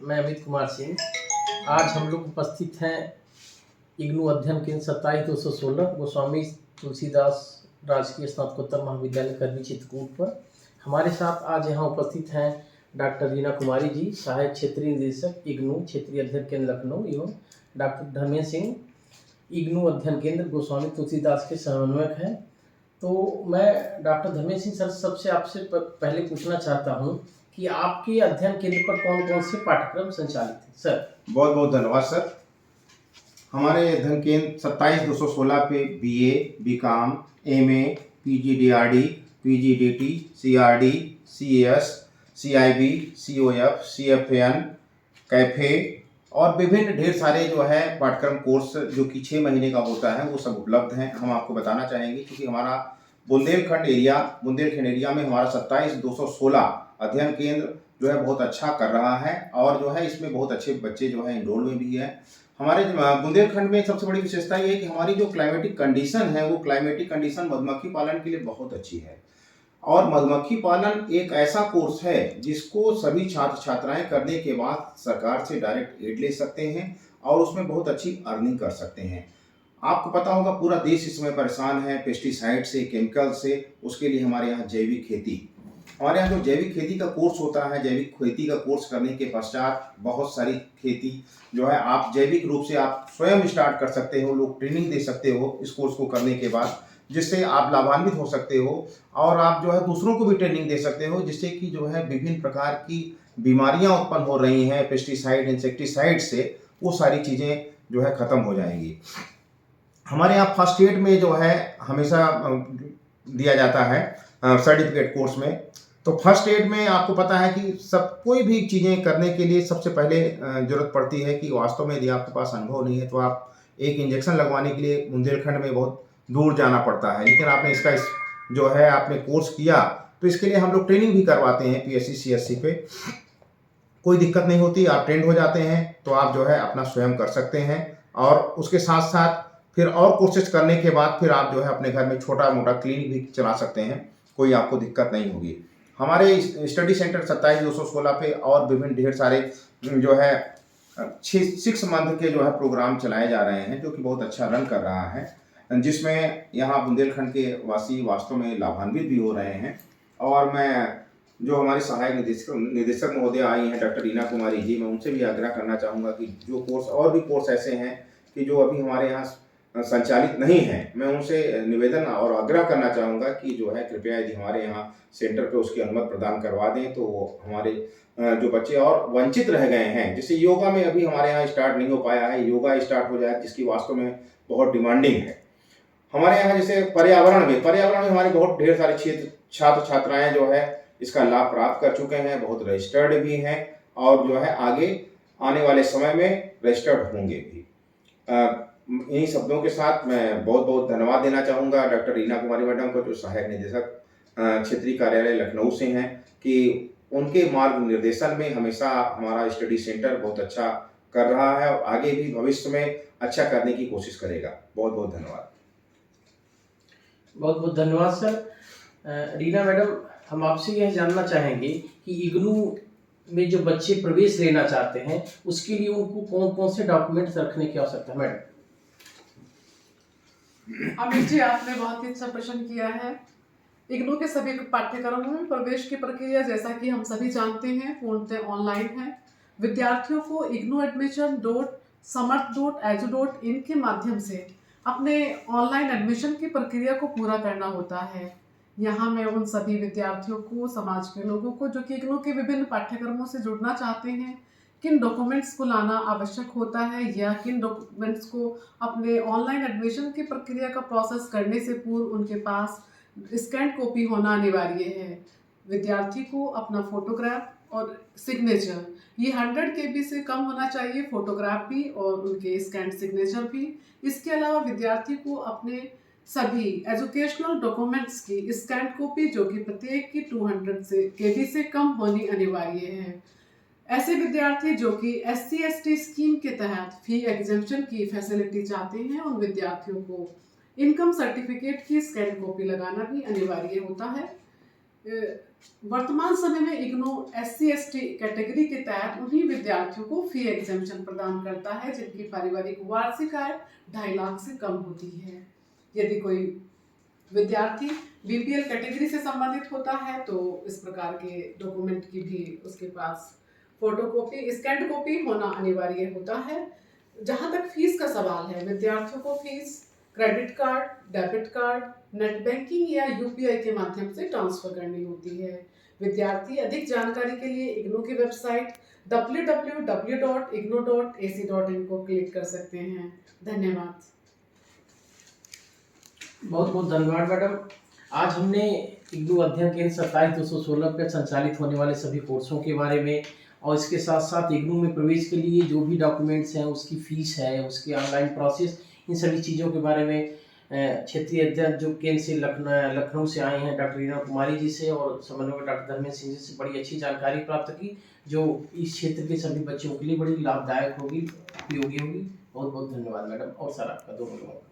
मैं अमित कुमार सिंह। आज हम लोग उपस्थित हैं इग्नू अध्ययन केंद्र 27/216 गोस्वामी तुलसीदास राजकीय स्नातकोत्तर महाविद्यालय करवी चित्रकूट पर। हमारे साथ आज यहाँ उपस्थित हैं डॉक्टर रीना कुमारी जी, सहायक क्षेत्रीय निदेशक इग्नू क्षेत्रीय अध्ययन केंद्र लखनऊ, एवं डॉक्टर धर्मेंद्र सिंह, इग्नू अध्ययन केंद्र गोस्वामी तुलसीदास के समन्वयक हैं। तो मैं डॉक्टर धर्मेंद्र सिंह सर सबसे आपसे पहले पूछना चाहता हूँ कि आपके अध्ययन केंद्र पर कौन कौन से पाठ्यक्रम संचालित हैं सर? बहुत बहुत धन्यवाद सर। हमारे अध्ययन केंद्र 27/216 पे BA, BCom, MA, PG DRD, PG DT, CRD, CAS, CIB, COF, CFN, cafe और विभिन्न ढेर सारे जो है पाठ्यक्रम कोर्स जो कि 6 महीने का होता है वो सब उपलब्ध हैं। हम आपको बताना चाहेंगे क्योंकि हमारा बुंदेलखंड एरिया में हमारा 27/216 अध्ययन केंद्र जो है बहुत अच्छा कर रहा है और जो है इसमें बहुत अच्छे बच्चे जो है इनरोल में भी है। हमारे बुंदेलखंड में सबसे बड़ी विशेषता ये है कि हमारी जो क्लाइमेटिक कंडीशन है वो क्लाइमेटिक कंडीशन मधुमक्खी पालन के लिए बहुत अच्छी है और मधुमक्खी पालन एक ऐसा कोर्स है जिसको सभी छात्र छात्राएं करने के बाद सरकार से डायरेक्ट एड ले सकते हैं और उसमें बहुत अच्छी अर्निंग कर सकते हैं। आपको पता होगा पूरा देश इस समय परेशान है पेस्टिसाइड से, केमिकल से। उसके लिए हमारे यहाँ जैविक खेती, हमारे यहाँ जो जैविक खेती का कोर्स होता है, जैविक खेती का कोर्स करने के पश्चात बहुत सारी खेती जो है आप जैविक रूप से आप स्वयं स्टार्ट कर सकते हो, लोग ट्रेनिंग दे सकते हो इस कोर्स को करने के बाद, जिससे आप लाभान्वित हो सकते हो और आप जो है दूसरों को भी ट्रेनिंग दे सकते हो, जिससे कि जो है विभिन्न प्रकार की बीमारियां उत्पन्न हो रही हैं पेस्टिसाइड इंसेक्टिसाइड से, वो सारी चीज़ें जो है ख़त्म हो जाएंगी। हमारे यहाँ फर्स्ट एड में जो है हमेशा दिया जाता है सर्टिफिकेट कोर्स में। तो फर्स्ट एड में आपको पता है कि सब कोई भी चीज़ें करने के लिए सबसे पहले ज़रूरत पड़ती है कि वास्तव में यदि आपके पास अनुभव नहीं है तो आप एक इंजेक्शन लगवाने के लिए बुंदेलखंड में बहुत दूर जाना पड़ता है, लेकिन आपने इसका जो है आपने कोर्स किया तो इसके लिए हम लोग ट्रेनिंग भी करवाते हैं PSC CSC पे। कोई दिक्कत नहीं होती, आप ट्रेंड हो जाते हैं तो आप जो है अपना स्वयं कर सकते हैं और उसके साथ साथ फिर और कोर्सेज करने के बाद फिर आप जो है अपने घर में छोटा मोटा क्लिनिक भी चला सकते हैं, कोई आपको दिक्कत नहीं होगी। हमारे स्टडी सेंटर 27/216 पे और विभिन्न ढेर सारे जो है 6 मंथ के जो है प्रोग्राम चलाए जा रहे हैं जो कि बहुत अच्छा रन कर रहा है, जिसमें यहाँ बुंदेलखंड के वासी वास्तव में लाभान्वित भी हो रहे हैं। और मैं जो हमारी सहायक निदेशक महोदय आई हैं डॉक्टर रीना कुमारी जी, मैं उनसे भी आग्रह करना चाहूँगा कि जो कोर्स और भी कोर्स ऐसे हैं कि जो अभी हमारे यहाँ संचालित नहीं है, मैं उनसे निवेदन और आग्रह करना चाहूँगा कि जो है कृपया यदि हमारे यहाँ सेंटर पे उसकी अनुमति प्रदान करवा दें तो हमारे जो बच्चे और वंचित रह गए हैं, जैसे योगा में अभी हमारे यहाँ स्टार्ट नहीं हो पाया है, योगा स्टार्ट हो जाए जिसकी वास्तव में बहुत डिमांडिंग है। हमारे यहाँ जैसे पर्यावरण में हमारे बहुत ढेर सारे छात्र छात्राएँ जो है इसका लाभ प्राप्त कर चुके हैं, बहुत रजिस्टर्ड भी हैं और जो है आगे आने वाले समय में रजिस्टर्ड होंगे भी। इन्हीं शब्दों के साथ मैं बहुत बहुत धन्यवाद देना चाहूँगा डॉक्टर रीना कुमारी मैडम को, जो सहायक निदेशक क्षेत्रीय कार्यालय लखनऊ से हैं, कि उनके मार्ग निर्देशन में हमेशा हमारा स्टडी सेंटर बहुत अच्छा कर रहा है और आगे भी भविष्य में अच्छा करने की कोशिश करेगा। बहुत बहुत धन्यवाद। बहुत बहुत धन्यवाद सर। रीना मैडम, हम आपसे यह जानना चाहेंगे कि इग्नू में जो बच्चे प्रवेश लेना चाहते हैं उसके लिए उनको कौन कौन से डॉक्यूमेंट्स रखने की आवश्यकता है? मैडम अमित जी, आपने बहुत ही अच्छा प्रश्न किया है। इग्नू के सभी पाठ्यक्रमों में प्रवेश की प्रक्रिया जैसा कि हम सभी जानते हैं पूर्णतः ऑनलाइन है। विद्यार्थियों को ignu.samarth.edu.in के माध्यम से अपने ऑनलाइन एडमिशन की प्रक्रिया को पूरा करना होता है। यहाँ मैं उन सभी विद्यार्थियों को, समाज के लोगों को जो कि इग्नू के विभिन्न पाठ्यक्रमों से जुड़ना चाहते हैं, किन डॉक्यूमेंट्स को लाना आवश्यक होता है या किन डॉक्यूमेंट्स को अपने ऑनलाइन एडमिशन की प्रक्रिया का प्रोसेस करने से पूर्व उनके पास स्कैन कॉपी होना अनिवार्य है। विद्यार्थी को अपना फोटोग्राफ और सिग्नेचर ये 100 KB से कम होना चाहिए, फोटोग्राफ भी और उनके स्कैन सिग्नेचर भी। इसके अलावा विद्यार्थी को अपने सभी एजुकेशनल डॉक्यूमेंट्स की स्कैन कॉपी जो कि प्रत्येक की 200 KB से कम होनी अनिवार्य है। ऐसे विद्यार्थी जो कि SC ST स्कीम के तहत फी एग्जेम्पशन की फैसिलिटी चाहते हैं, उन विद्यार्थियों को इनकम सर्टिफिकेट की स्कैन कॉपी लगाना भी अनिवार्य होता है। वर्तमान समय में इग्नू SC/ST कैटेगरी के तहत उन्हीं विद्यार्थियों को फी एग्जेम्पशन प्रदान करता है जिनकी पारिवारिक वार्षिक आय 2.5 लाख से कम होती है। यदि कोई विद्यार्थी BPL कैटेगरी से संबंधित होता है तो इस प्रकार के डॉक्यूमेंट की भी उसके पास फोटोकॉपी, स्कैंड कॉपी होना अनिवार्य होता है। जहाँ तक फीस का सवाल है, विद्यार्थियों को fees credit card, debit card, net banking या UPI के माध्यम से ट्रांसफर करनी होती है। विद्यार्थी अधिक जानकारी के लिए इग्नू की वेबसाइट www.ignu.ac.in को क्लिक कर सकते हैं। धन्यवाद। बहुत बहुत धन्यवाद मैडम। आज हमने इग्नू अध्ययन केंद्र 27/216 पर संचालित होने वाले सभी कोर्सों के बारे में और इसके साथ साथ इग्नू में प्रवेश के लिए जो भी डॉक्यूमेंट्स हैं, उसकी फ़ीस है, उसकी ऑनलाइन प्रोसेस, इन सभी चीज़ों के बारे में क्षेत्रीय अध्ययन जो केंद्र से लखनऊ से आए हैं डॉक्टर रीना कुमारी जी से और समन्वयक डॉक्टर धर्मेंद्र सिंह जी से बड़ी अच्छी जानकारी प्राप्त की, जो इस क्षेत्र के सभी बच्चों के लिए बड़ी लाभदायक होगी, उपयोगी होगी। बहुत बहुत धन्यवाद मैडम और सर आपका दोनों लोगों का।